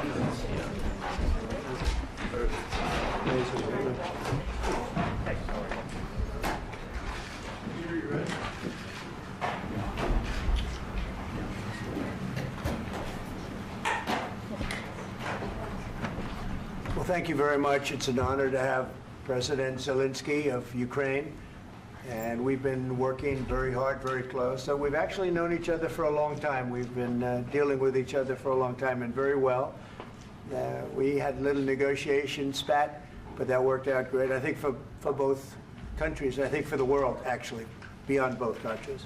Well, thank you very much. It's an honor to have President Zelensky of Ukraine, and we've been working very hard, very close. So we've actually known each other for a long time. We've been dealing with each other for a long time and very well. We had a little negotiation spat, but that worked out great. I think for both countries, I think for the world, actually, beyond both countries.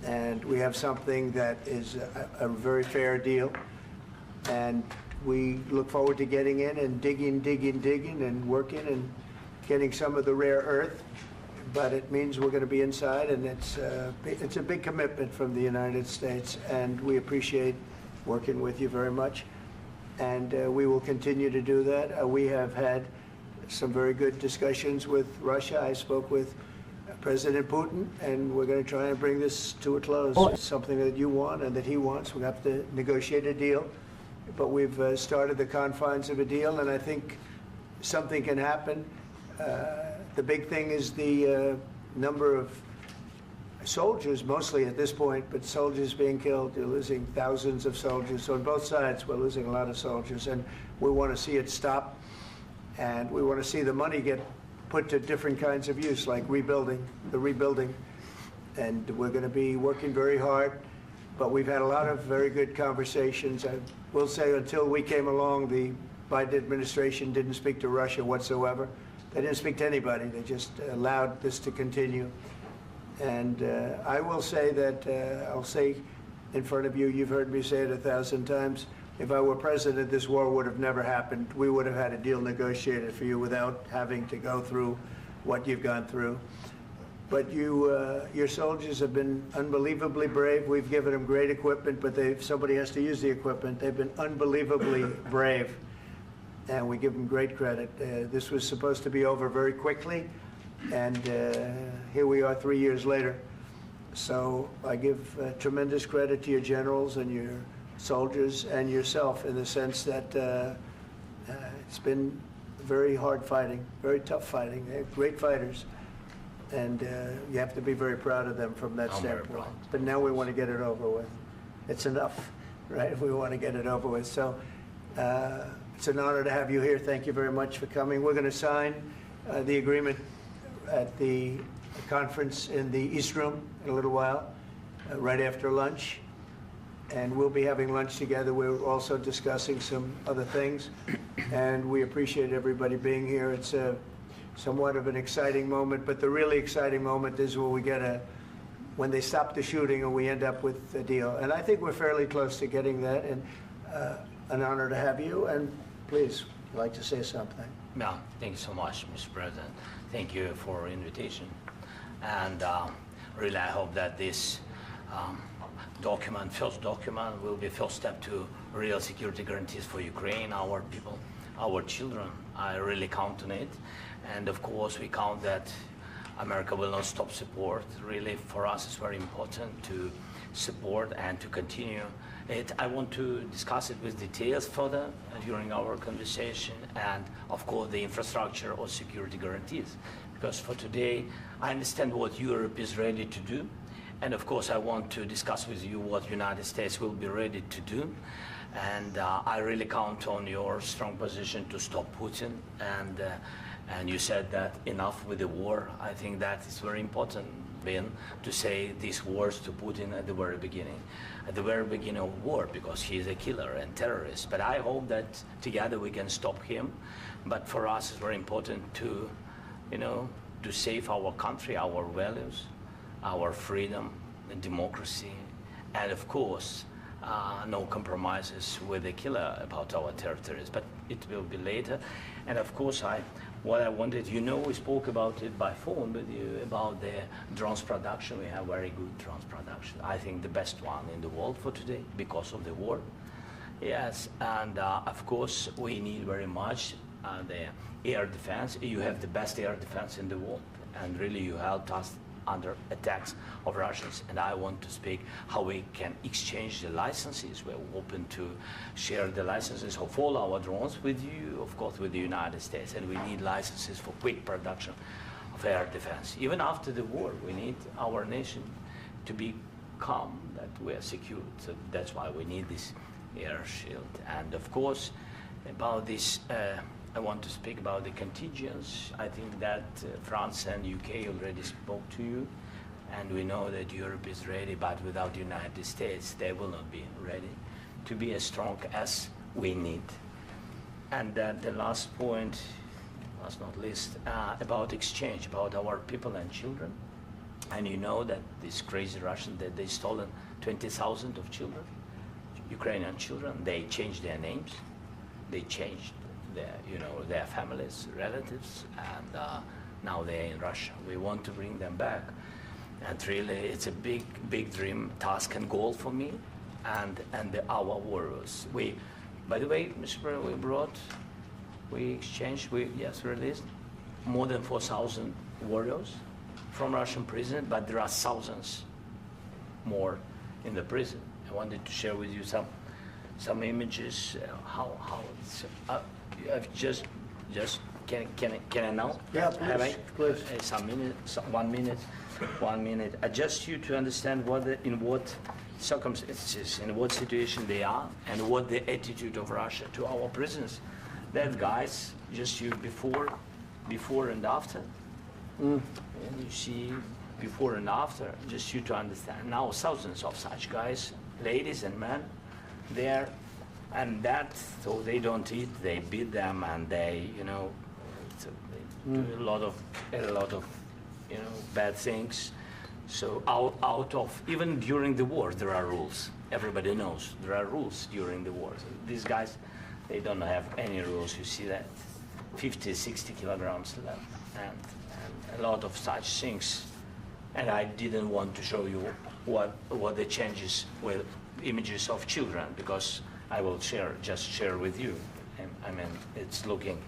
And we have something that is a very fair deal. And we look forward to getting in and digging and working and getting some of the rare earth. But it means we're going to be inside, and it's a big commitment from the United States, and we appreciate working with you very much. And we will continue to do that. We have had some very good discussions with Russia. I spoke with President Putin, and we're going to try and bring this to a close. It's something that you want and that he wants. We have to negotiate a deal. But we've started the confines of a deal, and I think something can happen. The big thing is the number of soldiers, mostly at this point, but soldiers being killed. You're losing thousands of soldiers. So on both sides, we're losing a lot of soldiers, and we want to see it stop. And we want to see the money get put to different kinds of use, like rebuilding. And we're going to be working very hard. But we've had a lot of very good conversations. I will say until we came along, the Biden administration didn't speak to Russia whatsoever. They didn't speak to anybody. They just allowed this to continue. And I will say that, I'll say in front of you, you've heard me say it 1,000 times, if I were president, this war would have never happened. We would have had a deal negotiated for you without having to go through what you've gone through. But your soldiers have been unbelievably brave. We've given them great equipment, but somebody has to use the equipment. They've been unbelievably brave, and we give them great credit. This was supposed to be over very quickly, and here we are 3 years later. So I give tremendous credit to your generals and your soldiers and yourself in the sense that it's been very hard fighting, very tough fighting. They're great fighters. And you have to be very proud of them from that standpoint. But now we want to get it over with. It's enough, right? We want to get it over with. So it's an honor to have you here. Thank you very much for coming. We're going to sign the agreement at the conference in the East Room in a little while, right after lunch. And we'll be having lunch together. We're also discussing some other things. And we appreciate everybody being here. It's somewhat of an exciting moment, but the really exciting moment is when they stop the shooting and we end up with a deal. And I think we're fairly close to getting that, and an honor to have you. And please, you'd like to say something? Yeah, thank you so much, Mr. President. Thank you for invitation. And really, I hope that this first document, will be first step to real security guarantees for Ukraine, our people, our children. I really count on it. And of course, we count that America will not stop support. Really, for us, it's very important to support and to continue it. I want to discuss it with details further during our conversation, and of course, the infrastructure or security guarantees. Because for today, I understand what Europe is ready to do. And of course, I want to discuss with you what United States will be ready to do. And I really count on your strong position to stop Putin. And you said that enough with the war. I think that is very important, Ben, to say these words to Putin at the very beginning of war, because he is a killer and terrorist. But I hope that together we can stop him. But for us, it's very important to, to save our country, our values, our freedom and democracy, and of course, no compromises with the killer about our territories, but it will be later. And of course, what I wanted, we spoke about it by phone with you, about the drones production. We have very good drones production. I think the best one in the world for today because of the war. Yes, and of course, we need very much the air defense. You have the best air defense in the world, and really you helped us under attacks of Russians. And I want to speak how we can exchange the licenses. We're open to share the licenses of all our drones with you, of course, with the United States. And we need licenses for quick production of air defense. Even after the war, we need our nation to be calm, that we are secure. So that's why we need this air shield. And of course, about this, I want to speak about the contingents. I think that France and UK already spoke to you, and we know that Europe is ready, but without the United States, they will not be ready to be as strong as we need. And the last point, last not least, about exchange, about our people and children. And you know that this crazy Russian, that they stolen 20,000 of children, Ukrainian children. They changed their names, they changed their families, relatives, and now they're in Russia. We want to bring them back, and really, it's a big dream, task, and goal for me, and our warriors. By the way, Mr. President, we exchanged, released more than 4,000 warriors from Russian prison, but there are thousands more in the prison. I wanted to share with you some images. How it's. Can I now? Yeah, please. Some minutes, 1 minute, 1 minute. Just you to understand in what circumstances, in what situation they are, and what the attitude of Russia to our prisoners. That guys, just you before and after. And you see before and after, just you to understand. Now thousands of such guys, ladies and men, there, and that, so they don't eat, they beat them, and they, they do a lot of, bad things. So out of, even during the war, there are rules. Everybody knows there are rules during the war. So these guys, they don't have any rules. You see that 50, 60 kilograms left, and a lot of such things. And I didn't want to show you what the changes with images of children, because I will just share with you. And, I mean, it's looking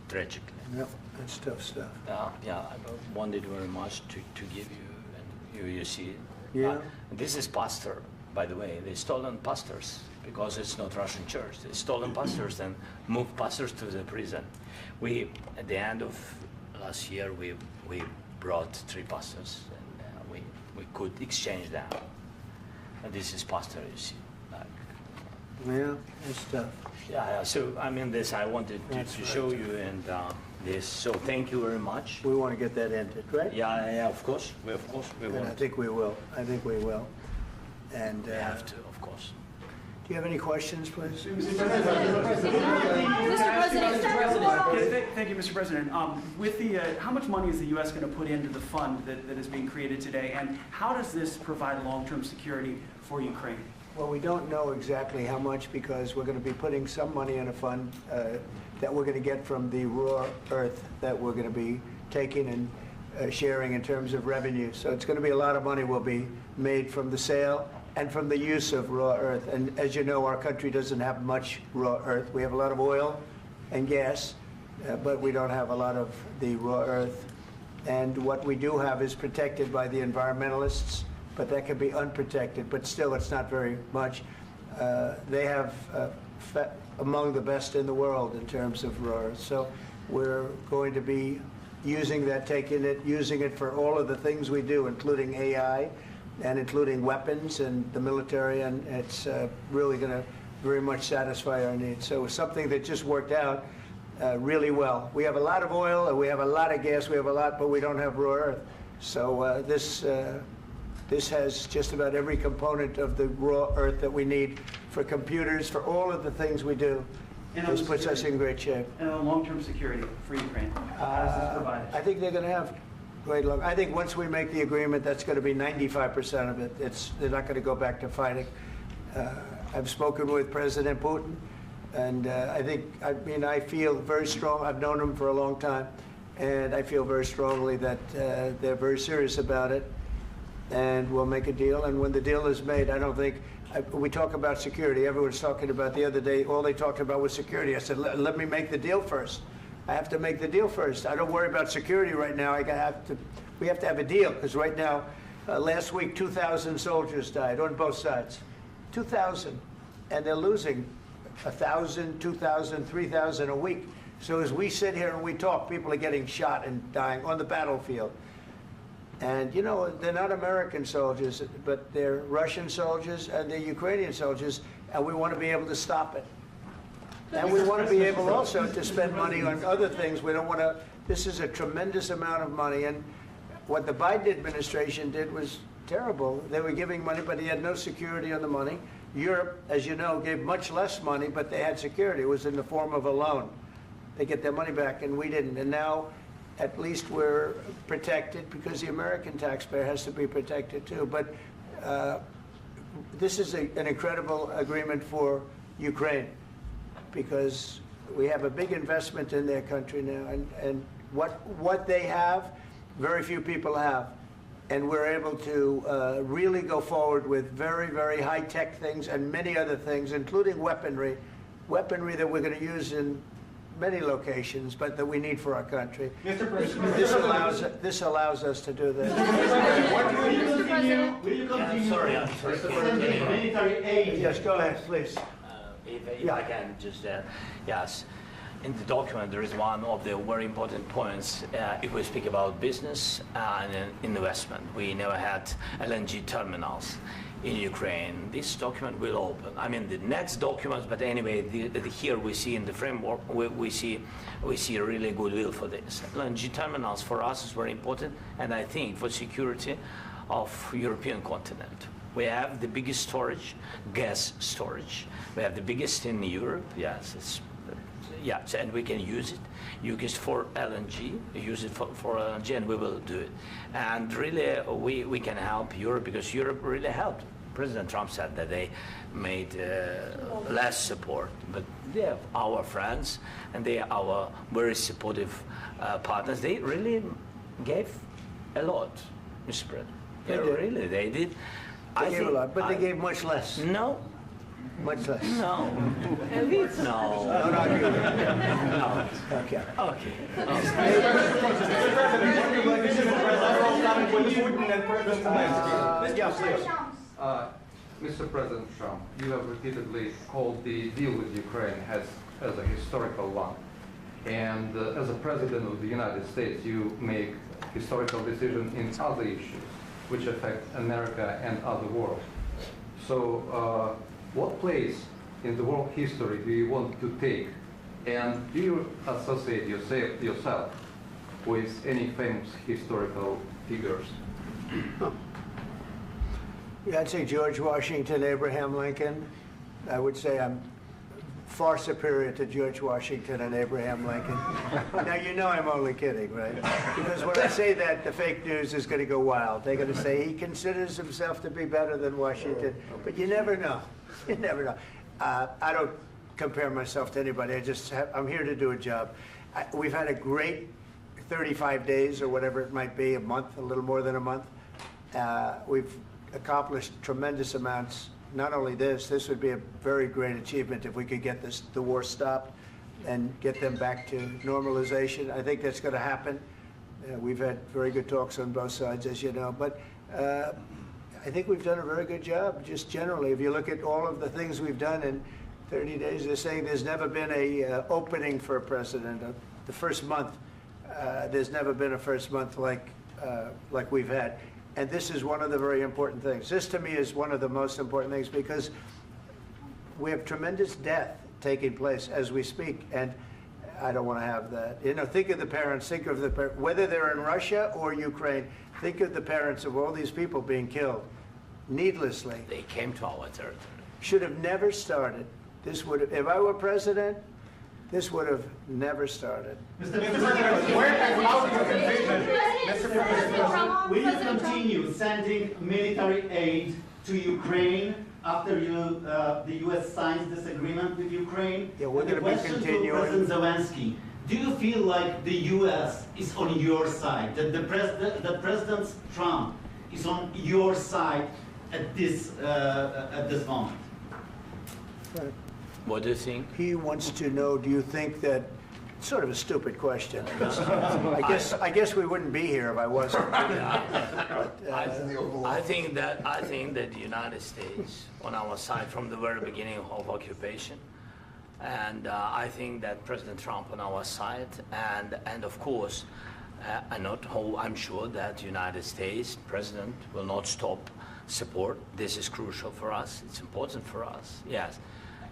tragic. Yep, that's tough stuff. Yeah, I wanted very much to give you, and you see. Yeah. This is pastor, by the way. They stolen pastors because it's not Russian church. They stolen pastors and moved pastors to the prison. At the end of last year, we brought 3 pastors, and we could exchange them. And this is pastor, you see. Yeah, that's tough. Yeah. So I mean, this I wanted to show you, and this. So thank you very much. We want to get that ended, right? Yeah. Of course. We And want. I think we will. And We have to, of course. do you have any questions, please? Mr. President. Thank you, Mr. President. With how much money is the U.S. going to put into the fund that is being created today, and how does this provide long-term security for Ukraine? Well, we don't know exactly how much, because we're going to be putting some money in a fund that we're going to get from the raw earth that we're going to be taking and sharing in terms of revenue. So it's going to be a lot of money will be made from the sale and from the use of raw earth. And as you know, our country doesn't have much raw earth. We have a lot of oil and gas, but we don't have a lot of the raw earth. And what we do have is protected by the environmentalists, but that can be unprotected, but still it's not very much. They have among the best in the world in terms of raw earth. So we're going to be using that, using it for all of the things we do, including AI and including weapons and the military, and it's really going to very much satisfy our needs. So it's something that just worked out really well. We have a lot of oil, and we have a lot of gas, but we don't have raw earth. So this has just about every component of the raw earth that we need for computers, for all of the things we do. This puts us in great shape. And on long-term security for Ukraine, how does this provide it? I think they're going to have great luck. I think once we make the agreement, that's going to be 95% of it. They're not going to go back to fighting. I've spoken with President Putin, and I feel very strong. I've known him for a long time, and I feel very strongly that they're very serious about it, and we'll make a deal. And when the deal is made, I don't think we talk about security. Everyone's talking about the other day. All they talked about was security. I said, let me make the deal first. I have to make the deal first. I don't worry about security right now. I have to we have to have a deal, because right now, last week, 2,000 soldiers died on both sides. 2,000. And they're losing 1,000, 2,000, 3,000 a week. So as we sit here and we talk, people are getting shot and dying on the battlefield. And, you know, they're not American soldiers, but they're Russian soldiers and they're Ukrainian soldiers, and we want to be able to stop it. And we want to be able also to spend money on other things. We don't want to, this is a tremendous amount of money, and what the Biden administration did was terrible. They were giving money, but he had no security on the money. Europe, as you know, gave much less money, but they had security. It was in the form of a loan. They get their money back, and we didn't. And now, at least we're protected, because the American taxpayer has to be protected too. But this is an incredible agreement for Ukraine, because we have a big investment in their country now, and what they have, very few people have. And we're able to really go forward with very, very high-tech things and many other things, including weaponry that we're going to use in many locations, but that we need for our country. Mr. President, This allows us to do that. will you continue sorry. sending military aid? Yes, go ahead, please. If I can just, yes. In the document, there is one of the very important points. If we speak about business and investment, we never had LNG terminals in Ukraine. This document will open. I mean, the next documents, but anyway, here we see in the framework, we see really goodwill for this. LNG terminals for us is very important, and I think for security of European continent. We have the biggest storage, gas storage. We have the biggest in Europe. Yes, yes, and we can use it. Use it for LNG. Use it for LNG, and we will do it. And really, we can help Europe, because Europe really helped. President Trump said that they made less support, but they are our friends, and they are our very supportive partners. They really gave a lot, Mr. President. They did. They gave a lot, but they gave much less. No. Much less. No. No. No. Okay. Okay. Mr. President Trump, you have repeatedly called the deal with Ukraine as a historical one. And as a President of the United States, you make historical decisions in other issues which affect America and other world. So what place in the world history do you want to take? And do you associate yourself with any famous historical figures? Yeah, I'd say George Washington, Abraham Lincoln. I would say I'm far superior to George Washington and Abraham Lincoln. Now, you know I'm only kidding, right? Because when I say that, the fake news is going to go wild. They're going to say he considers himself to be better than Washington. But you never know. You never know. I don't compare myself to anybody. I'm here to do a job. We've had a great 35 days or whatever it might be, a month, a little more than a month. We've accomplished tremendous amounts. Not only this would be a very great achievement if we could get the war stopped and get them back to normalization. I think that's going to happen. We've had very good talks on both sides, as you know. But I think we've done a very good job, just generally. If you look at all of the things we've done in 30 days, they're saying there's never been a opening for a president. The first month, there's never been a first month like we've had. And this is one of the very important things. This, to me, is one of the most important things, because we have tremendous death taking place as we speak, and I don't want to have that. You know, think of the parents, whether they're in Russia or Ukraine, think of the parents of all these people being killed needlessly. They came to our territory. Should have never started. This would have, if I were president, this would have never started. Mr. President, where and how do you envision, Mr. President, will you continue sending military aid to Ukraine after the U.S. signs this agreement with Ukraine? Yeah, we're And the going to be question continuing. to President Zelensky, do you feel like the U.S. is on your side, that President Trump is on your side at this moment? What do you think? He wants to know, do you think that sort of a stupid question. I guess we wouldn't be here if I wasn't. I think that the United States on our side from the very beginning of occupation, and I think that President Trump on our side, and of course, I'm sure that the United States President will not stop support. This is crucial for us. It's important for us. Yes.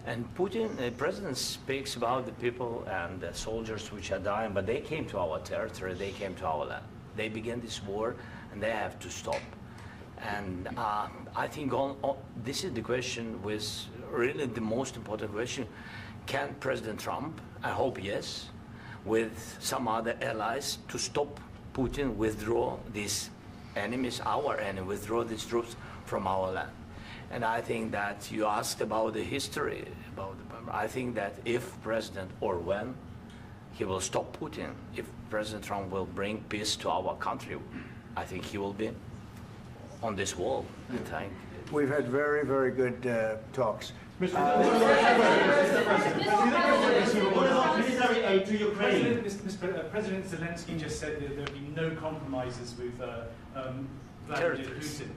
And Putin, the president speaks about the people and the soldiers which are dying, but they came to our territory, they came to our land. They began this war, and they have to stop. And I think this is the question, with really the most important question. Can President Trump, I hope yes, with some other allies, to stop Putin, withdraw these enemies, our enemy, withdraw these troops from our land? And I think that you asked about the history, I think that if President, or when, he will stop Putin, if President Trump will bring peace to our country, I think he will be on this wall. We've had very, very good talks. What about military aid to Ukraine? President Zelensky just said that there would be no compromises with Vladimir Putin.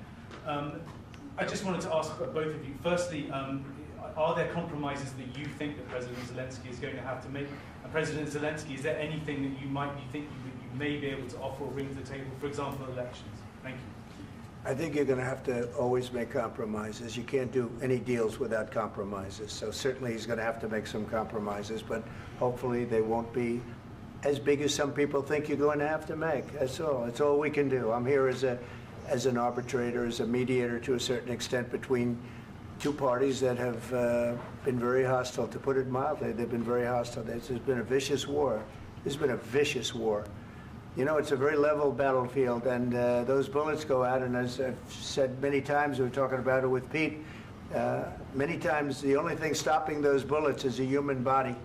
I just wanted to ask both of you, firstly, are there compromises that you think that President Zelensky is going to have to make? And President Zelensky, is there anything that you might be thinking that you may be able to offer or bring to the table, for example, elections? Thank you. I think you're going to have to always make compromises. You can't do any deals without compromises. So certainly he's going to have to make some compromises, but hopefully they won't be as big as some people think you're going to have to make. That's all. That's all we can do. I'm here as an arbitrator, as a mediator to a certain extent between two parties that have been very hostile, to put it mildly. They've been very hostile. There's been a vicious war. There's been a vicious war. You know, it's a very level battlefield, and those bullets go out, and as I've said many times, we were talking about it with Pete, many times the only thing stopping those bullets is a human body.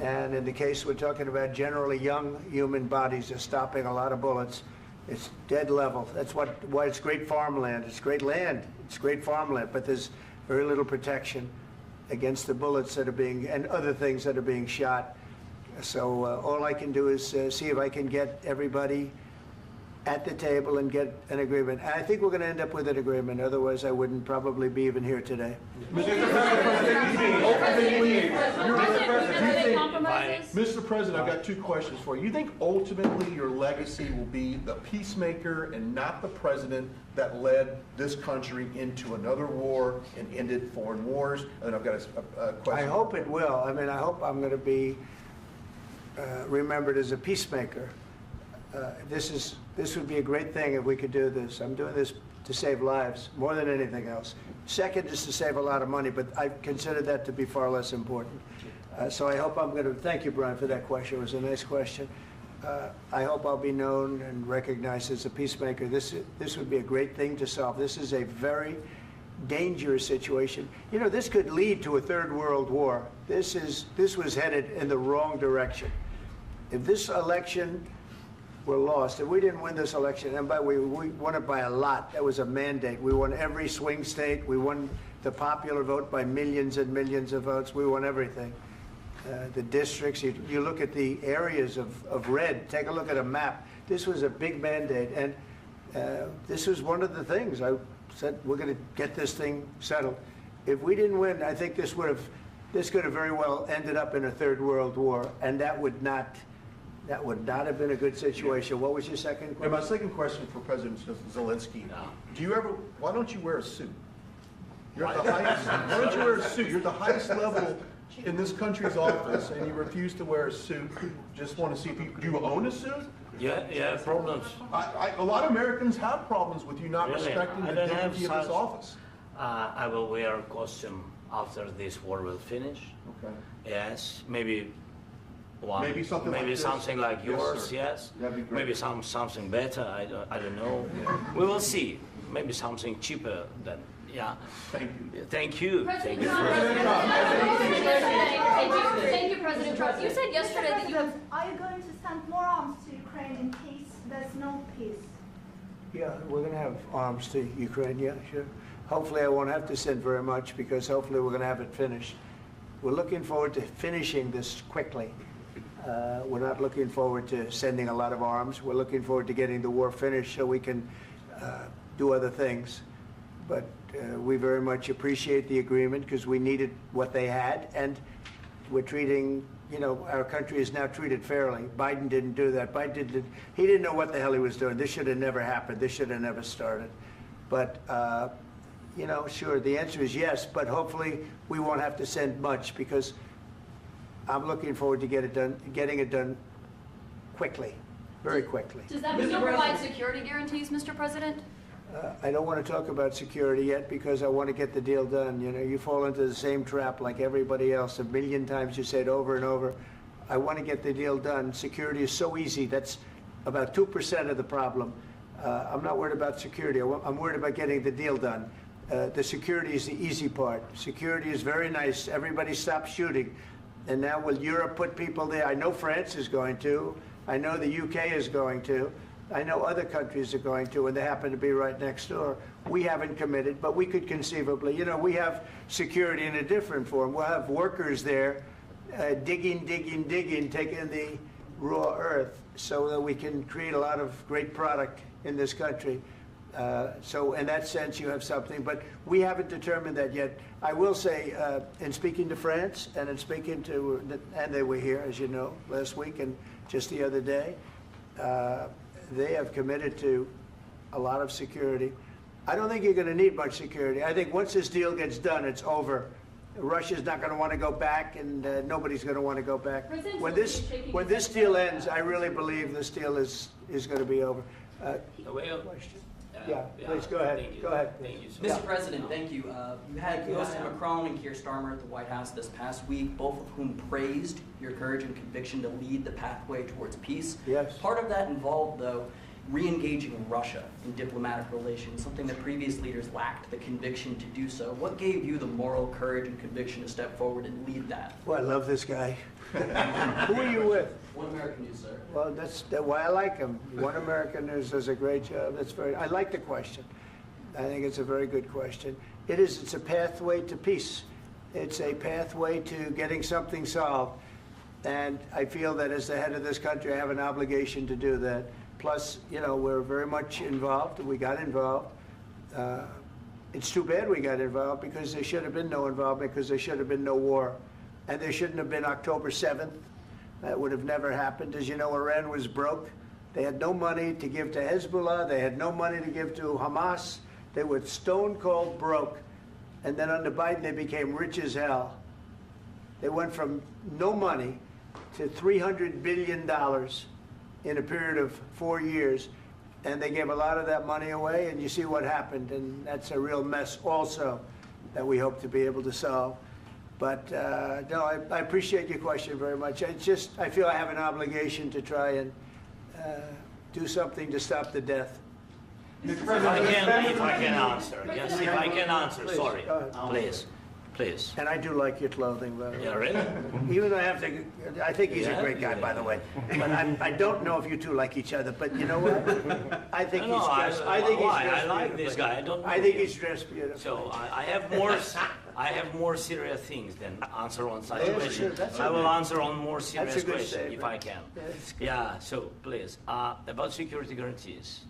And in the case we're talking about, generally young human bodies are stopping a lot of bullets. It's dead level. That's why it's great farmland. It's great land. It's great farmland, but there's very little protection against the bullets that are being, and other things that are being shot. So all I can do is see if I can get everybody at the table and get an agreement. And I think we're going to end up with an agreement. Otherwise, I wouldn't probably be even here today. Mr. President, I've got two questions for you. You think ultimately your legacy will be the peacemaker and not the president that led this country into another war and ended foreign wars? And I've got a question. I hope it will. I mean, I hope I'm going to be remembered as a peacemaker. This would be a great thing if we could do this. I'm doing this to save lives more than anything else. Second is to save a lot of money, but I consider that to be far less important. So I hope I'm going to, thank you, Brian, for that question. It was a nice question. I hope I'll be known and recognized as a peacemaker. This would be a great thing to solve. This is a very dangerous situation. You know, this could lead to a third world war. This was headed in the wrong direction. If this election were lost, if we didn't win this election, and we won it by a lot, that was a mandate. We won every swing state. We won the popular vote by millions and millions of votes. We won everything. The districts, you look at the areas of red, take a look at a map. This was a big mandate, and this was one of the things. I said, we're going to get this thing settled. If we didn't win, I think this could have very well ended up in a third world war, and that would not have been a good situation. What was your second question? And my second question for President Zelensky, why don't you wear a suit? You're at the highest, why don't you wear a suit? You're at the highest level in this country's office, and you refuse to wear a suit. Just want to see if do you own a suit? Yeah, problems. A lot of Americans have problems with you not respecting the dignity of this office. I will wear a costume after this war will finish. Okay. Yes, maybe one. Maybe something like this? Something like yours, yes. That'd be great. Maybe something better, I don't know. We will see. Maybe something cheaper than, yeah. Thank you. Thank you. President Trump. Thank you, President Trump. You said yesterday that you have... Are you going to send more arms to Ukraine in case there's no peace? Yeah, we're going to have arms to Ukraine, yeah, sure. Hopefully I won't have to send very much, because hopefully we're going to have it finished. We're looking forward to finishing this quickly. We're not looking forward to sending a lot of arms. We're looking forward to getting the war finished so we can do other things. But we very much appreciate the agreement because we needed what they had, and we're treating, you know, our country is now treated fairly. Biden didn't do that. He didn't know what the hell he was doing. This should have never happened. This should have never started. But, you know, sure, the answer is yes, but hopefully we won't have to send much because I'm looking forward to getting it done quickly, very quickly. Does that mean you'll provide security guarantees, Mr. President? I don't want to talk about security yet because I want to get the deal done. You know, you fall into the same trap like everybody else. A million times you say it over and over. I want to get the deal done. Security is so easy. That's about 2% of the problem. I'm not worried about security. I'm worried about getting the deal done. The security is the easy part. Security is very nice. Everybody stopped shooting. And now will Europe put people there? I know France is going to. I know the UK is going to. I know other countries are going to, and they happen to be right next door. We haven't committed, but we could conceivably. You know, we have security in a different form. We'll have workers there digging, taking the raw earth so that we can create a lot of great product in this country. So in that sense, you have something, but we haven't determined that yet. I will say, in speaking to France and in speaking to, and they were here, as you know, last week and just the other day, they have committed to a lot of security. I don't think you're going to need much security. I think once this deal gets done, it's over. Russia's not going to want to go back, and nobody's going to want to go back. When this deal ends, I really believe this deal is going to be over. Question? Yeah, please go ahead. Go ahead. Thank you, Mr. President, thank you. You had President Macron and Keir Starmer at the White House this past week, both of whom praised your courage and conviction to lead the pathway towards peace. Yes. Part of that involved, though, re-engaging Russia in diplomatic relations, something that previous leaders lacked the conviction to do so. What gave you the moral courage and conviction to step forward and lead that? Well, I love this guy. Who are you with? One American News, sir. Well, that's why I like him. One American News does a great job. I like the question. I think it's a very good question. It's a pathway to peace. It's a pathway to getting something solved. And I feel that as the head of this country, I have an obligation to do that. Plus, you know, we're very much involved. We got involved. It's too bad we got involved because there should have been no involvement because there should have been no war. And there shouldn't have been October 7th. That would have never happened. As you know, Iran was broke. They had no money to give to Hezbollah. They had no money to give to Hamas. They were stone cold broke. And then under Biden, they became rich as hell. They went from no money to $300 billion in a period of 4 years. And they gave a lot of that money away, and you see what happened. And that's a real mess also that we hope to be able to solve. But no, I appreciate your question very much. I feel I have an obligation to try and do something to stop the death. If I can answer, yes, if I can answer, Please, sorry, go ahead. please. And I do like your clothing, by the way. Yeah, really? Even though I think he's a great guy, by the way. But I don't know if you two like each other. But you know what? I think he's dressed. I like this guy. I think he's dressed beautiful. So I have more serious things than answer on such Yeah, question. sure, I will answer on more That's serious a good question if statement. I can. Yeah. So please, about security guarantees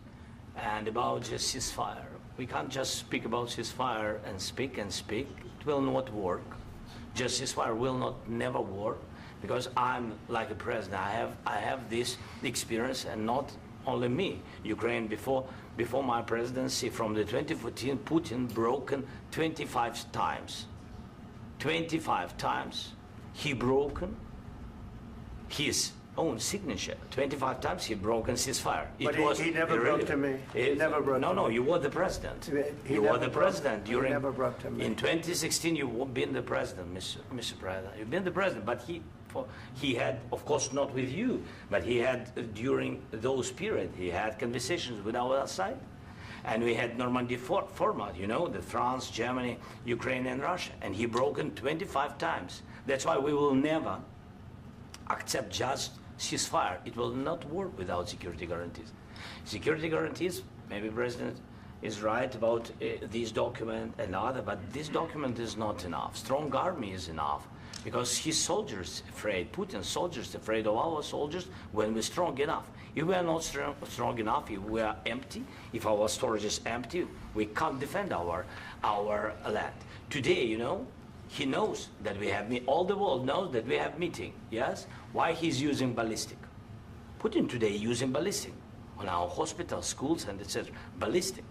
and about just ceasefire. We can't just speak about ceasefire and speak and speak. It will not work. Just ceasefire will never work because I'm like a president. I have this experience, and not only me. Ukraine before my presidency, from the 2014, Putin broken 25 times. 25 times he broken his own signature. 25 times he broken ceasefire. But he never broke to me. He never broke to me. No, you were the president. You were the president during. He never broke to me. In 2016, you've been the president, Mr. President. You've been the president, but he had, of course, not with you, but he had during those periods. He had conversations with our side, and we had Normandy format. You know, the France, Germany, Ukraine, and Russia, and he broken 25 times. That's why we will never accept just ceasefire. It will not work without security guarantees. Security guarantees, maybe President is right about this document and other, but this document is not enough. Strong army is enough. because his soldiers afraid, Putin's soldiers afraid of our soldiers when we're strong enough. If we are not strong enough, if we are empty, if our storage is empty, we can't defend our land. Today, you know, he knows that we have, all the world knows that we have meeting, yes? Why he's using ballistic? Putin today using ballistic on our hospitals, schools, and etc. Ballistic.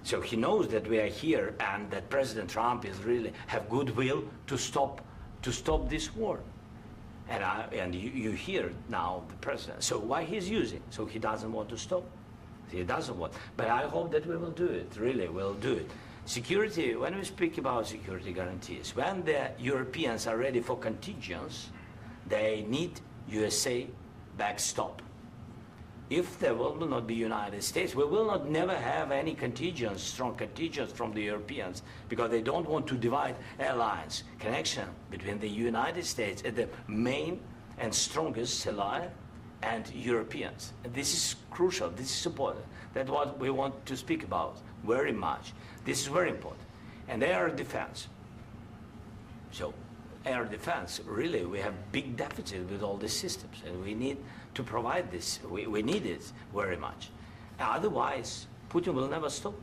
So he knows that we are here and that President Trump is really have goodwill to stop this war. And you hear now the president. So why he's using? So he doesn't want to stop. He doesn't want. But I hope that we will do it. Really, we'll do it. Security. When we speak about security guarantees, when the Europeans are ready for contingents, they need USA backstop. If there will not be United States, we will not never have any contingents, strong contingents from the Europeans, because they don't want to divide alliance, connection between the United States and the main and strongest ally and Europeans. And this is crucial, this is important. That's what we want to speak about very much. This is very important. And air defense. So air defense, really, we have big deficit with all these systems, and we need to provide this. We need it very much. Otherwise, Putin will never stop,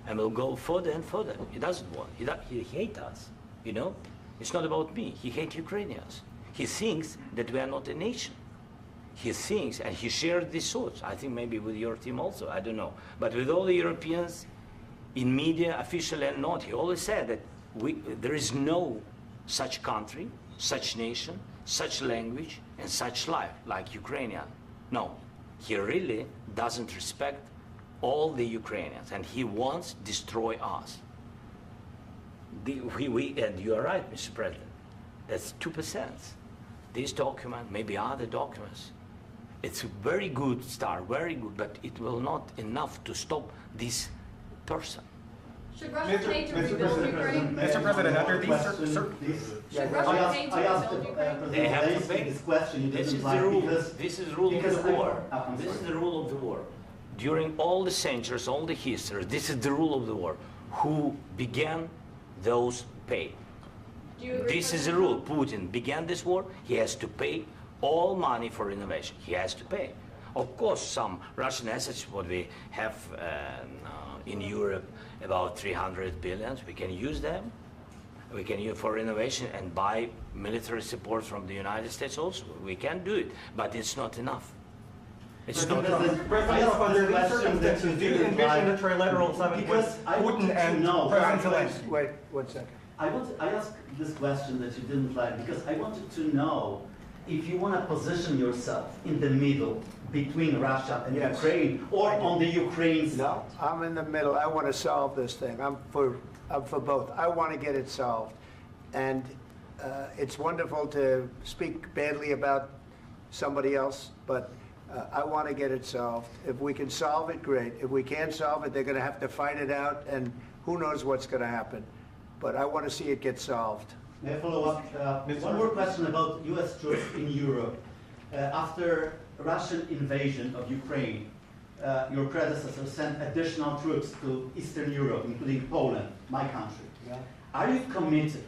and will go further and further. He doesn't want. He hates us, you know? It's not about me. He hates Ukrainians. He thinks that we are not a nation. He thinks, and he shared these thoughts, I think maybe with your team also, I don't know. But with all the Europeans, in media, officially and not, he always said that there is no such country, such nation, such language, and such life like Ukrainian. No, he really doesn't respect all the Ukrainians, and he wants to destroy us. And you are right, Mr. President, that's 2%. This document, maybe other documents, it's a very good start, very good, but it will not enough to stop this person. Should Russia pay to rebuild Ukraine? Mr. President, under these Should Russia pay to rebuild Ukraine? They have to pay. This question. This is the rule. This is the rule of the war. This is the rule of the war. During all the centuries, all the history, this is the rule of the war. Who began, those pay. Do you agree? This is the rule. Putin began this war. He has to pay all money for innovation. He has to pay. Of course, some Russian assets, what we have in Europe, about 300 billion, we can use them. We can use for innovation and buy military support from the United States also. We can do it, but it's not enough. It's not enough. President, under these circumstances, do you envision a trilateral summit with Putin and President Zelensky? Wait 1 second. I asked this question that you didn't like because I wanted to know if you want to position yourself in the middle between Russia and Yes. Ukraine, or on the Ukraine side. No, I'm in the middle. I want to solve this thing. I'm for both. I want to get it solved. And it's wonderful to speak badly about somebody else, but I want to get it solved. If we can solve it, great. If we can't solve it, they're going to have to fight it out, and who knows what's going to happen. But I want to see it get solved. May I follow up? One more question about U.S. troops in Europe. After Russian invasion of Ukraine, your predecessor sent additional troops to Eastern Europe, including Poland, my country. Yeah. Are you committed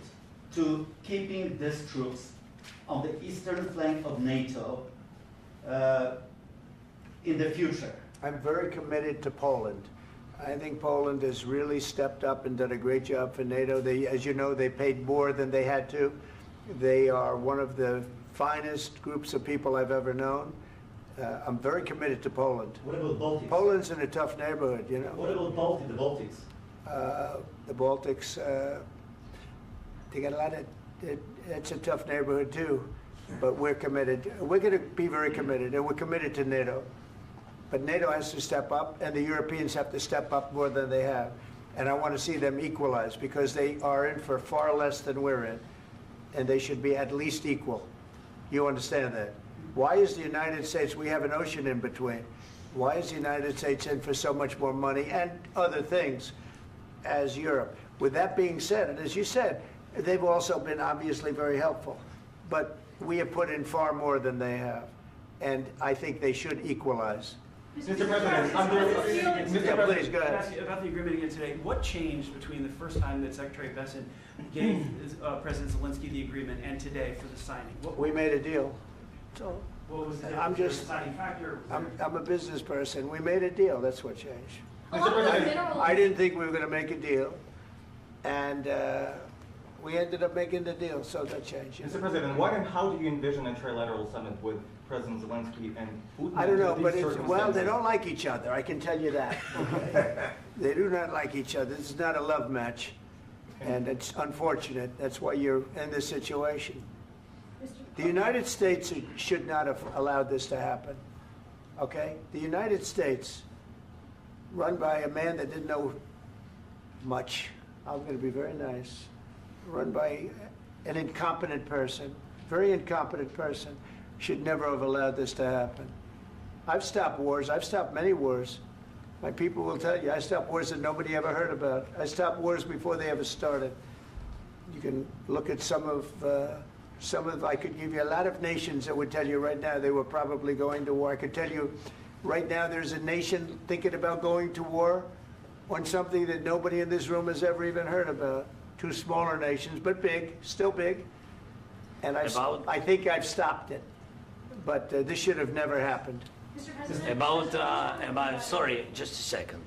to keeping these troops on the eastern flank of NATO in the future? I'm very committed to Poland. I think Poland has really stepped up and done a great job for NATO. They, as you know, they paid more than they had to. They are one of the finest groups of people I've ever known. I'm very committed to Poland. What about Baltics? Poland's in a tough neighborhood, you know. What about the Baltics? The Baltics, they got a lot of, it's a tough neighborhood too, but we're committed. We're going to be very committed, and we're committed to NATO. But NATO has to step up, and the Europeans have to step up more than they have. And I want to see them equalize, because they are in for far less than we're in, and they should be at least equal. You understand that? Why is the United States, we have an ocean in between, why is the United States in for so much more money and other things as Europe? With that being said, and as you said, they've also been obviously very helpful, but we have put in far more than they have, and I think they should equalize. Mr. President, Yeah, please, go ahead. Ask you about the agreement again today. What changed between the first time that Secretary Bessent gave President Zelensky the agreement and today for the signing? We made a deal. So What was the I'm just- deciding factor? I'm a business person. We made a deal. That's what changed. Along with minerals. I didn't think we were going to make a deal, and we ended up making the deal, so that changed. Mr. President, what and how do you envision a trilateral summit with President Zelensky and Putin? I don't know, under but these well, they circumstances? don't like each other. I can tell you that. Okay? They do not like each other. This is not a love match, and it's unfortunate. That's why you're in this situation. The United States should not have allowed this to happen. Okay? The United States, run by a man that didn't know much. I'm going to be very nice. Run by an incompetent person, very incompetent person, should never have allowed this to happen. I've stopped wars. I've stopped many wars. My people will tell you, I stopped wars that nobody ever heard about. I stopped wars before they ever started. You can look at some of, I could give you a lot of nations that would tell you right now they were probably going to war. I could tell you right now there's a nation thinking about going to war on something that nobody in this room has ever even heard about. Two smaller nations, but big, still big. And I think I've stopped it. But this should have never happened. Mr. President. About sorry, just a second.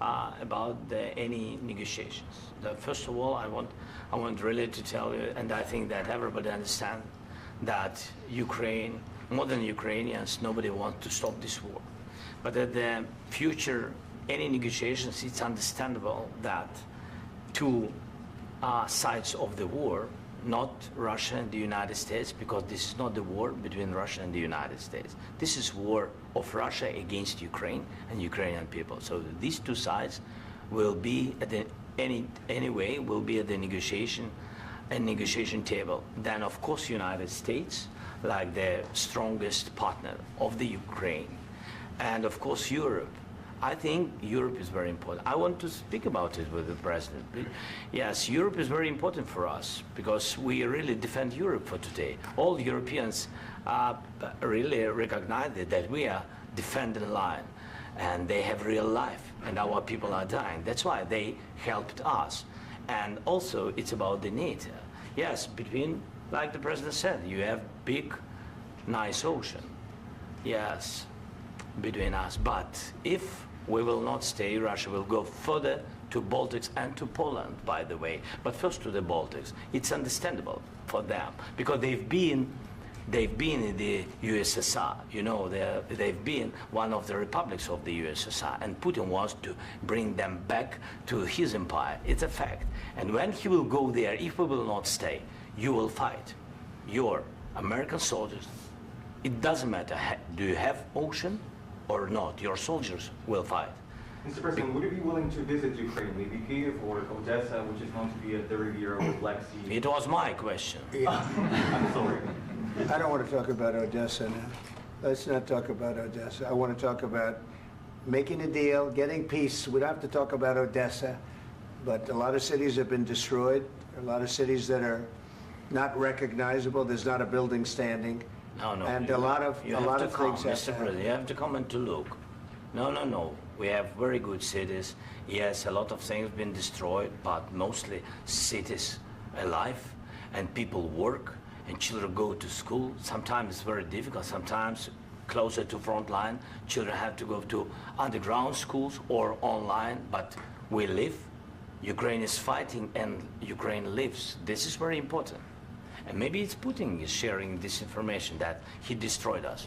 About any negotiations. First of all, I want really to tell you, and I think that everybody understands that Ukraine, more than Ukrainians, nobody wants to stop this war. But at the future, any negotiations, it's understandable that two sides of the war, not Russia and the United States, because this is not the war between Russia and the United States. This is war of Russia against Ukraine and Ukrainian people. So these two sides will be at the anyway will be at the negotiation table. Then of course United States, like the strongest partner of the Ukraine, and of course Europe. I think Europe is very important. I want to speak about it with the president. Yes, Europe is very important for us because we really defend Europe for today. All Europeans really recognize that we are defending line, and they have real life, and our people are dying. That's why they helped us. And also, it's about the NATO. Yes, between, like the president said, you have big, nice ocean. Yes, between us. But if we will not stay, Russia will go further to Baltics and to Poland, by the way. But first to the Baltics. It's understandable for them because they've been in the USSR. You know, they've been one of the republics of the USSR, and Putin wants to bring them back to his empire. It's a fact. And when he will go there, if we will not stay, you will fight. Your American soldiers, it doesn't matter, do you have ocean or not, your soldiers will fight. Mr. President, would you be willing to visit Ukraine, maybe Kyiv or Odessa, which is known to be at the Riviera or Black Sea? It was my question. I'm sorry. I don't want to talk about Odessa now. Let's not talk about Odessa. I want to talk about making a deal, getting peace. We don't have to talk about Odessa, but a lot of cities have been destroyed. There are a lot of cities that are not recognizable. There's not a building standing. No. And a lot of things have Mr. President, you have to come and to look. No. We have very good cities. Yes, a lot of things been destroyed, but mostly cities alive, and people work, and children go to school. Sometimes it's very difficult. Sometimes closer to front line, children have to go to underground schools or online. But we live. Ukraine is fighting, and Ukraine lives. This is very important. And maybe it's Putin is sharing this information that he destroyed us.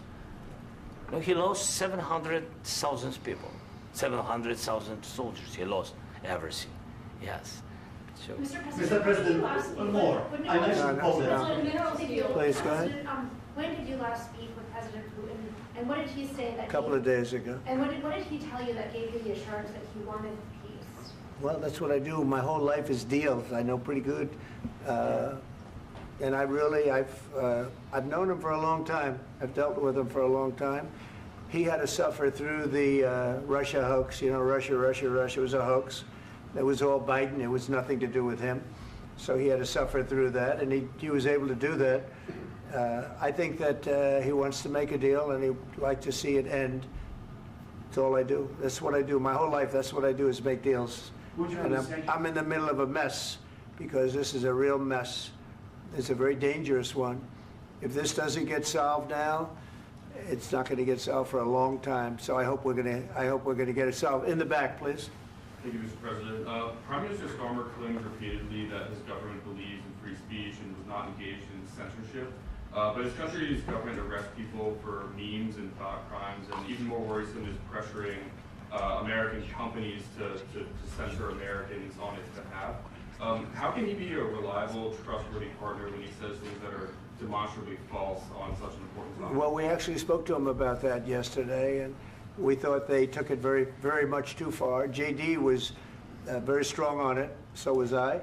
No, he lost 700,000 people, 700,000 soldiers. He lost everything. Yes. So. Mr. President, one more. I mentioned Poland. Please, go ahead. When did you last speak with President Putin, and what did he say that? A couple of days ago. And what did he tell you that gave you the assurance that he wanted peace? Well, that's what I do. My whole life is deals. I know pretty good. And I've known him for a long time. I've dealt with him for a long time. He had to suffer through the Russia hoax. You know, Russia was a hoax. It was all Biden. It was nothing to do with him. So he had to suffer through that, and he was able to do that. I think that he wants to make a deal, and he'd like to see it end That's all I do. That's what I do. My whole life, that's what I do is make deals. What's your And understanding? I'm in the middle of a mess because this is a real mess. It's a very dangerous one. If this doesn't get solved now, it's not going to get solved for a long time. So I hope we're going to get it solved. In the back, please. Thank you, Mr. President. Prime Minister Starmer claimed repeatedly that his government believes in free speech and was not engaged in censorship. But his country's government arrests people for memes and thought crimes, and even more worrisome is pressuring American companies to censor Americans on its behalf. How can he be a reliable, trustworthy partner when he says things that are demonstrably false on such an important topic? Well, we actually spoke to him about that yesterday, and we thought they took it very, very much too far. JD was very strong on it. So was I.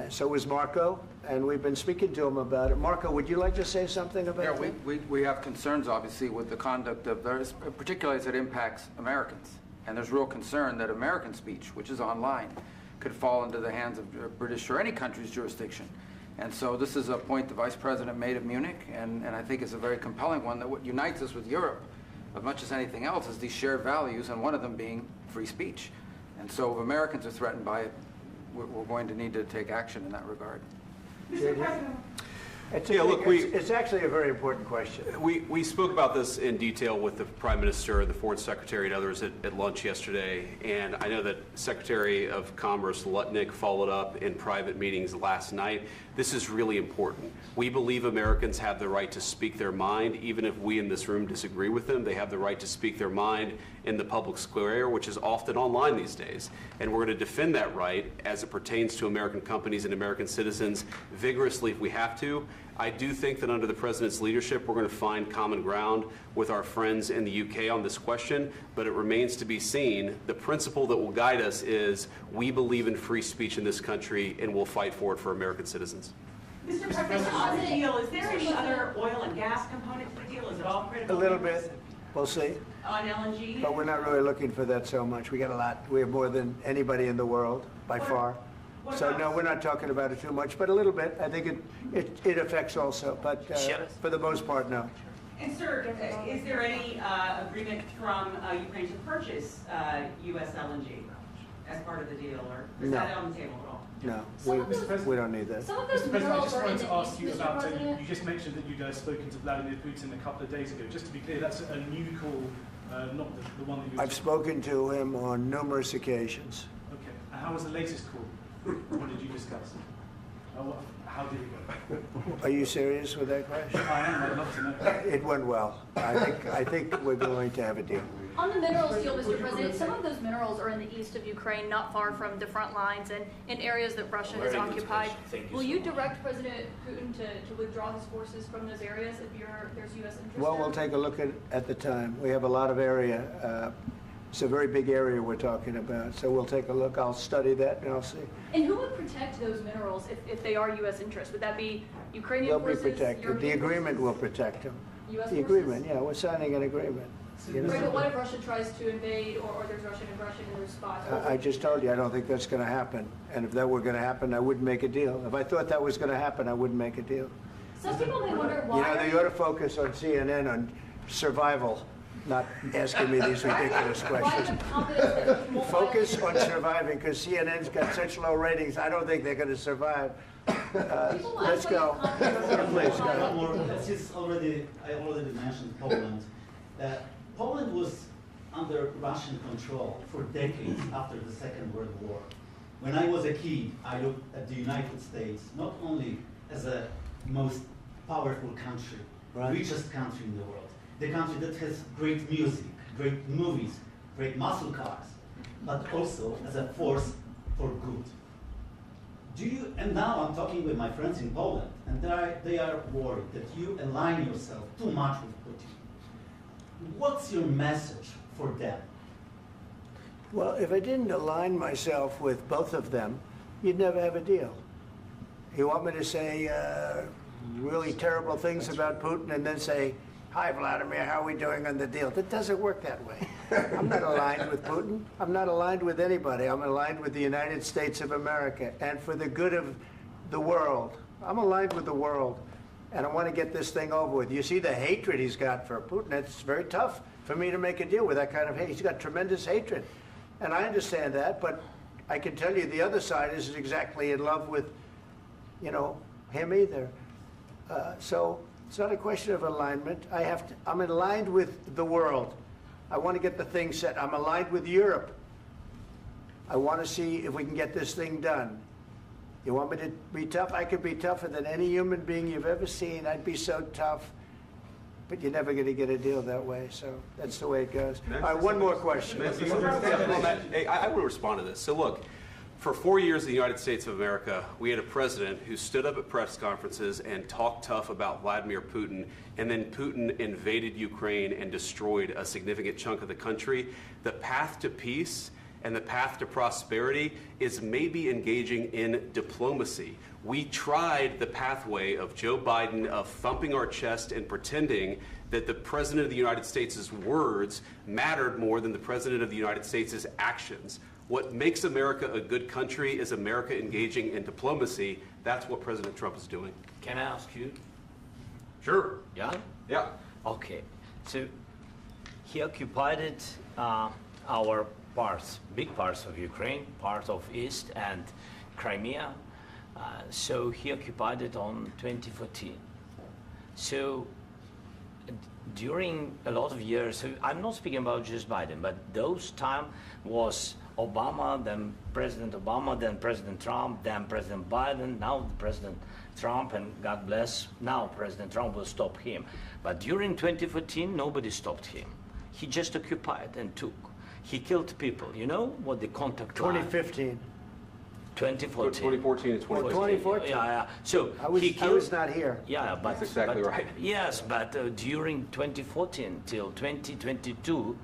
So was Marco. And we've been speaking to him about it. Marco, would you like to say something about that? Yeah, we have concerns, obviously, with the conduct of those, particularly as it impacts Americans. And there's real concern that American speech, which is online, could fall into the hands of British or any country's jurisdiction. And so this is a point the Vice President made at Munich, and I think it's a very compelling one, that what unites us with Europe, as much as anything else, is these shared values, and one of them being free speech. And so if Americans are threatened by it, we're going to need to take action in that regard. Mr. President. It's actually a very important question. We spoke about this in detail with the Prime Minister, the Foreign Secretary, and others at lunch yesterday, and I know that Secretary of Commerce Lutnick followed up in private meetings last night. This is really important. We believe Americans have the right to speak their mind, even if we in this room disagree with them. They have the right to speak their mind in the public square, which is often online these days. And we're going to defend that right as it pertains to American companies and American citizens vigorously if we have to. I do think that under the President's leadership, we're going to find common ground with our friends in the UK on this question, but it remains to be seen. The principle that will guide us is we believe in free speech in this country, and we'll fight for it for American citizens. Mr. President, on the deal, is there any other oil and gas component to the deal? Is it all critical? A little bit. We'll see. On LNG? But we're not really looking for that so much. We got a lot. We have more than anybody in the world, by far. So no, we're not talking about it too much, but a little bit. I think it affects also, but for the most part, no. And sir, is there any agreement from Ukraine to purchase U.S. LNG as part of the deal, or is that on the table at all? No, we don't need that. Mr. President, I just wanted to ask you about, you just mentioned that you'd spoken to Vladimir Putin a couple of days ago. Just to be clear, that's a new call, not the one that you... I've spoken to him on numerous occasions. Okay, and how was the latest call? What did you discuss? How did it go? Are you serious with that question? I am, I'd love to know. It went well. I think we're going to have a deal. On the minerals deal, Mr. President, some of those minerals are in the east of Ukraine, not far from the front lines and in areas that Russia has occupied. Will you direct President Putin to withdraw his forces from those areas if there's U.S. interest? Well, we'll take a look at the time. We have a lot of area. It's a very big area we're talking about, so we'll take a look. I'll study that and I'll see. And who would protect those minerals if they are U.S. interest? Would that be Ukrainian They'll forces? be protected. European The agreement forces? will protect them. U.S. The forces? agreement, yeah, we're signing an agreement. You know? Right, but what if Russia tries to invade or there's Russian aggression in those spots? I just told you, I don't think that's going to happen. And if that were going to happen, I wouldn't make a deal. If I thought that was going to happen, I wouldn't make a deal. Some people may wonder why. You know, they ought to focus on CNN on survival, not asking me these ridiculous questions. Focus on surviving, because CNN's got such low ratings, I don't think they're going to survive. Let's go. Please, go ahead. Since I already mentioned Poland. Poland was under Russian control for decades after the Second World War. When I was a kid, I looked at the United States not only as a most powerful country, richest country in the world, the country that has great music, great movies, great muscle cars, but also as a force for good. And now I'm talking with my friends in Poland, and they are worried that you align yourself too much with Putin. What's your message for them? Well, if I didn't align myself with both of them, you'd never have a deal. You want me to say really terrible things about Putin and then say, "Hi, Vladimir, how are we doing on the deal?" That doesn't work that way. I'm not aligned with Putin. I'm not aligned with anybody. I'm aligned with the United States of America and for the good of the world. I'm aligned with the world, and I want to get this thing over with. You see the hatred he's got for Putin. It's very tough for me to make a deal with that kind of hate. He's got tremendous hatred. And I understand that, but I can tell you the other side isn't exactly in love with, you know, him either. So it's not a question of alignment. I'm aligned with the world. I want to get the thing set. I'm aligned with Europe. I want to see if we can get this thing done. You want me to be tough? I could be tougher than any human being you've ever seen. I'd be so tough. But you're never going to get a deal that way, so that's the way it goes. All right, one more question. Hey, I want to respond to this. So look, for 4 years in the United States of America, we had a president who stood up at press conferences and talked tough about Vladimir Putin, and then Putin invaded Ukraine and destroyed a significant chunk of the country. The path to peace and the path to prosperity is maybe engaging in diplomacy. We tried the pathway of Joe Biden of thumping our chest and pretending that the President of the United States' words mattered more than the President of the United States' actions. What makes America a good country is America engaging in diplomacy. That's what President Trump is doing. Can I ask you? Sure. Yeah? Yeah. Okay. So he occupied our parts, big parts of Ukraine, part of East and Crimea. So he occupied it on 2014. So during a lot of years, so I'm not speaking about just Biden, but those time was Obama, then President Obama, then President Trump, then President Biden, now President Trump, and God bless, now President Trump will stop him. But during 2014, nobody stopped him. He just occupied and took. He killed people. You know what the contact 2015. 2014. 2014 and 2014. 2014. Yeah. So I was not here. Yeah, but that's exactly right. Yes, but during 2014 till 2022,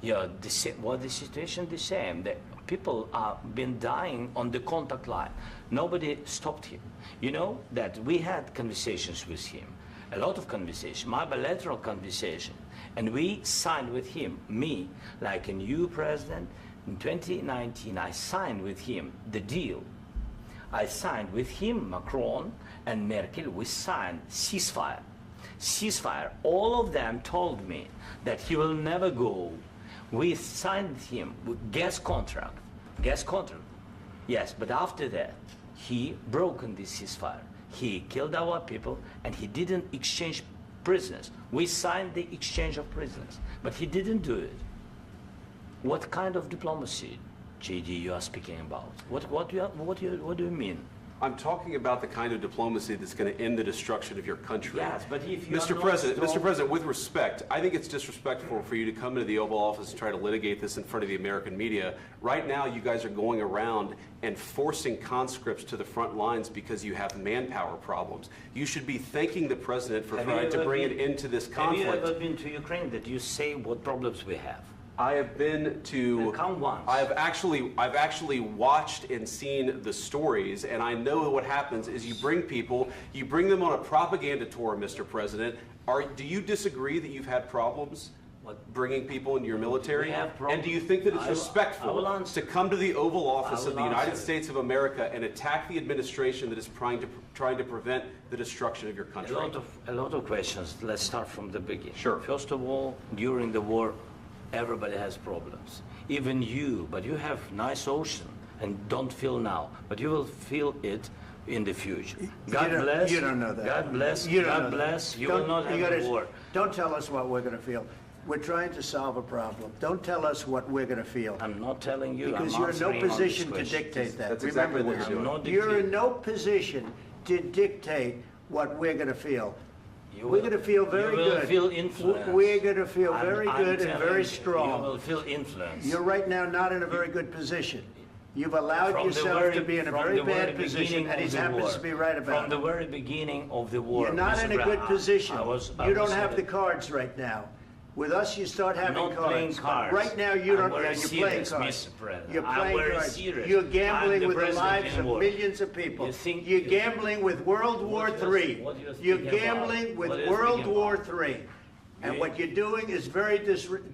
yeah, the situation the same. The people have been dying on the contact line. Nobody stopped him. You know that we had conversations with him, a lot of conversation, my bilateral conversation, and we signed with him, me, like a new president. In 2019, I signed with him the deal. I signed with him, Macron and Merkel, we signed ceasefire. Ceasefire. All of them told me that he will never go. We signed him with gas contract. Gas contract. Yes, but after that, he broken this ceasefire. He killed our people and he didn't exchange prisoners. We signed the exchange of prisoners, but he didn't do it. What kind of diplomacy, JD, you are speaking about? What do you mean? I'm talking about the kind of diplomacy that's going to end the destruction of your country. Yes, but if you Mr. President, with respect, I think it's disrespectful for you to come into the Oval Office and try to litigate this in front of the American media. Right now, you guys are going around and forcing conscripts to the front lines because you have manpower problems. You should be thanking the President for trying to bring an end to this conflict. Have you ever been to Ukraine that you say what problems we have? I have been to. Count once. I've actually watched and seen the stories, and I know what happens is you bring people, you bring them on a propaganda tour, Mr. President. Do you disagree that you've had problems bringing people into your military? And do you think that it's respectful to come to the Oval Office of the United States of America and attack the administration that is trying to prevent the destruction of your country? A lot of questions. Let's start from the beginning. Sure. First of all, during the war, everybody has problems. Even you, but you have nice ocean and don't feel now, but you will feel it in the future. God bless. You don't know that. God bless. You don't God know bless. that. You will not have a war. Don't tell us what we're going to feel. We're trying to solve a problem. Don't tell us what we're going to feel. I'm not telling you. Because I'm you're in no answering on position this to question. dictate that. That's Remember exactly what this. you're doing. You're in no position to dictate what we're going to feel. We're going to feel very good. You will feel influence. We're going to feel very good and very strong. You will feel influence. You're right now not in a very good position. You've allowed yourself to be in a very bad position, and he happens to be right about it. From the very beginning of the war. You're not in a good position. You don't have the the cards right now. With us, you start having not cards. playing cards. Right now, you don't. I'm very You're playing serious, cards. Mr. President. You're I'm playing very cards. serious. You're I'm gambling the with the president lives in of war. millions of people. You think You're you- gambling with World War III. what you're You're speaking about? gambling with What you're World speaking War about? III. And what you're doing is very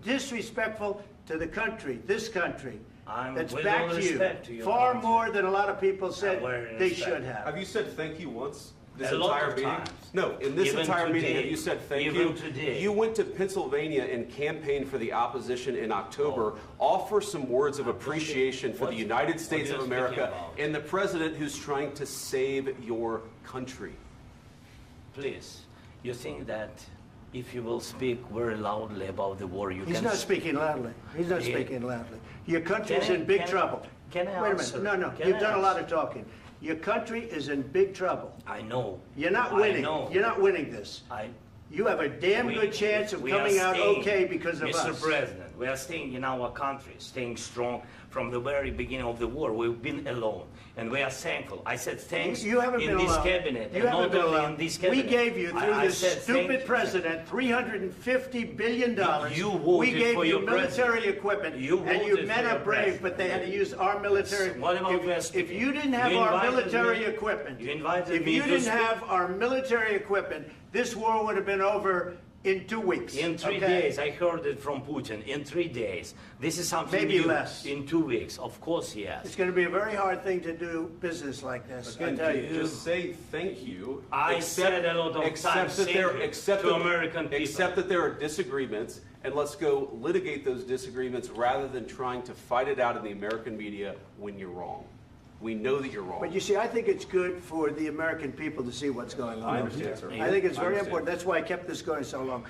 disrespectful to the country, this country. That's with back all to you. respect to your Far country. more than a lot of people said very they respect. should have. Have you said thank you once? This A lot entire of meeting? times. No, in this Even entire meeting, today. have you said thank Even you? today. You went to Pennsylvania and campaigned for the opposition in October. Offer some words of appreciation for the United States of America and the president who's trying to save your country. Please, you think that if you will speak very loudly about the war, you He's can... not speaking loudly. He's not speaking loudly. Your country's in big trouble. Can I Wait a answer? minute. No, Can you've I done a lot answer? of talking. Your country is in big trouble. I know. You're not I winning. know. You're not winning this. You have a damn good chance of coming out okay because of us. Mr. President, we are staying in our country, staying strong from the very beginning of the war. We've been alone, and we are thankful. I said thanks You haven't in been this alone. cabinet, You and haven't not been only alone. in this cabinet. We gave you, through I this said stupid thank you. president, $350 billion. You voted we gave for you your military president. equipment, You and you voted men for are your brave, president. but they had to use our military. What about we are If speaking? you didn't have You our invited military me- equipment, you invited if me you to didn't speak. have our military equipment, this war would have been over in 2 weeks. In 3 okay? days, I heard it from Putin. In 3 days, this is something Maybe new. less. In 2 weeks, of course, yes. It's going to be a very hard thing to do business like this. I Again, tell you. just say thank you. I said a lot of times that there, thank you accept to that- American people. Accept that there are disagreements, and let's go litigate those disagreements rather than trying to fight it out in the American media when you're wrong. We know that you're wrong. But you see, I think it's good for the American people to see what's going on. I understand, sir. I think it's I very understand. important. That's why I kept this going so long.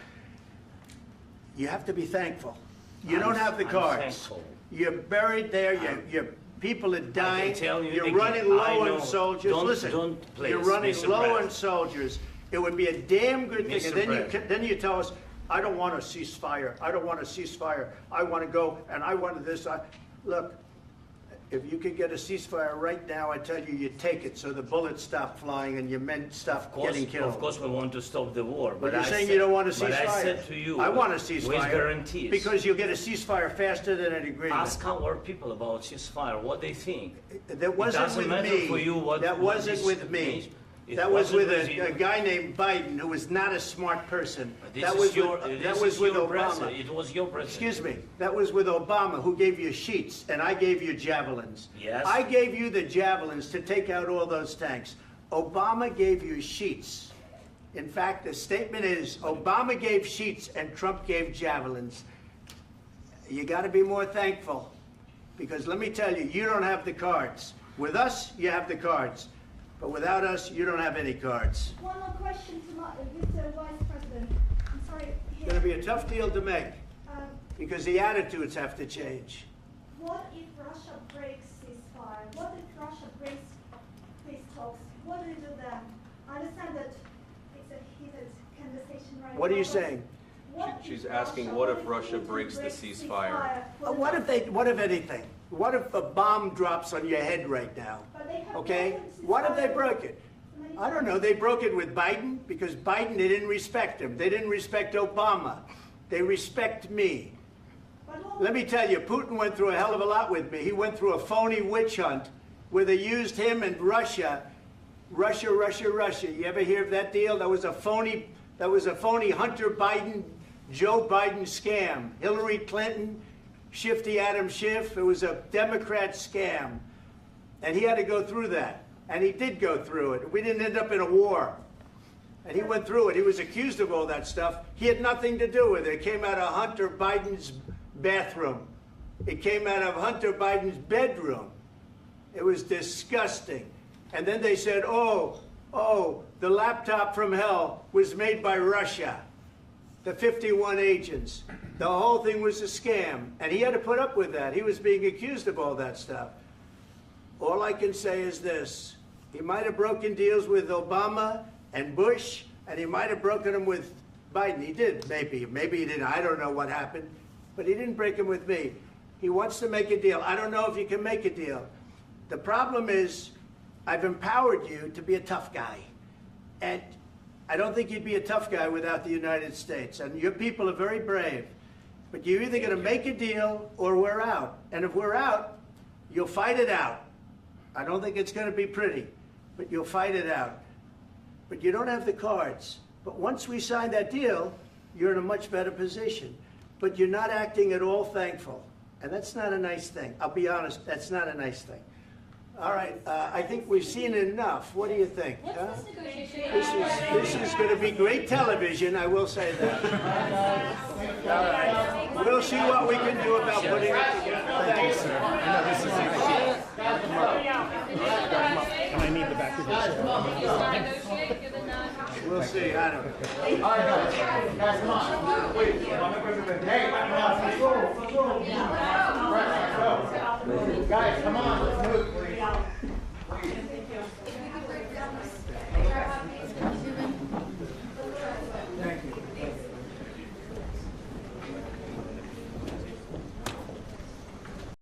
You have to be thankful. You don't have the I'm cards. thankful. You're buried there. Your people are dying. tell you You're again, running I low know. on soldiers. Don't- Listen, don't, please, you're running Mr. low on President. soldiers. It would be a damn good thing. Mr. And then President. then you tell us, I don't want a ceasefire. I don't want a ceasefire. I want to go and I want this. Look, if you could get a ceasefire right now, I tell you take it so the bullets stop flying and your men stop getting killed. Of course, we want to stop the war. But you're I saying said- you don't want a ceasefire. But I said to you, I want a with ceasefire. guarantees. Because you'll get a ceasefire faster than an agreement. Ask our people about ceasefire, what they think. That wasn't it doesn't with matter me. for you what That what wasn't this with me. means. It That was wasn't with you. a guy named Biden who was not a smart person. This That is was your, with, this that was is with your Obama. president. It was your president. Excuse me. That was with Obama, who gave you sheets, and I gave you javelins. Yes. I gave you the javelins to take out all those tanks. Obama gave you sheets. In fact, the statement is Obama gave sheets and Trump gave javelins. You got to be more thankful, because let me tell you, you don't have the cards. With us, you have the cards. But without us, you don't have any cards. One more question to Mr. Vice President. I'm sorry. It's going to be a tough deal to make, Um, because the attitudes have to change. What if Russia breaks ceasefire? What if Russia breaks peace talks? What do you do then? I understand that it's a heated conversation right now. What are you but saying? what She's if asking, Russia- what if if Russia Putin breaks the breaks ceasefire? What if anything? What if a bomb drops on your head right now? But they have Okay? broken What if they ceasefire broke it? many I don't know. They broke it with Biden because Biden, they didn't respect him. They didn't respect Obama. They respect me. Let me tell you, Putin went through a hell of a lot with me. He went through a phony witch hunt where they used him and Russia. Russia. You ever hear of that deal? That was a phony Hunter Biden, Joe Biden scam. Hillary Clinton, Shifty Adam Schiff. It was a Democrat scam. And he had to go through that. And he did go through it. We didn't end up in a war. And he went through it. He was accused of all that stuff. He had nothing to do with it. It came out of Hunter Biden's bathroom. It came out of Hunter Biden's bedroom. It was disgusting. And then they said, oh, the laptop from hell was made by Russia. The 51 agents. The whole thing was a scam. And he had to put up with that. He was being accused of all that stuff. All I can say is this. He might have broken deals with Obama and Bush, and he might have broken them with Biden. He did, maybe. Maybe he didn't. I don't know what happened. But he didn't break them with me. He wants to make a deal. I don't know if you can make a deal. The problem is, I've empowered you to be a tough guy. And I don't think you'd be a tough guy without the United States. And your people are very brave. But you're either going to make a deal or we're out. And if we're out, you'll fight it out. I don't think it's going to be pretty, but you'll fight it out. But you don't have the cards. But once we sign that deal, you're in a much better position. But you're not acting at all thankful. And that's not a nice thing. I'll be honest, that's not a nice thing. All right, I think we've seen enough. What do you think? What's huh? this negotiation? This is going to be great television, I will say that. All right, we'll see what we can do about putting it together. Thanks, sir. I know this is and I need the back of this. Negotiate, given that. We'll see, I don't know. All right, guys, come on. Wait, hey, let's go. Guys, come on, let's move.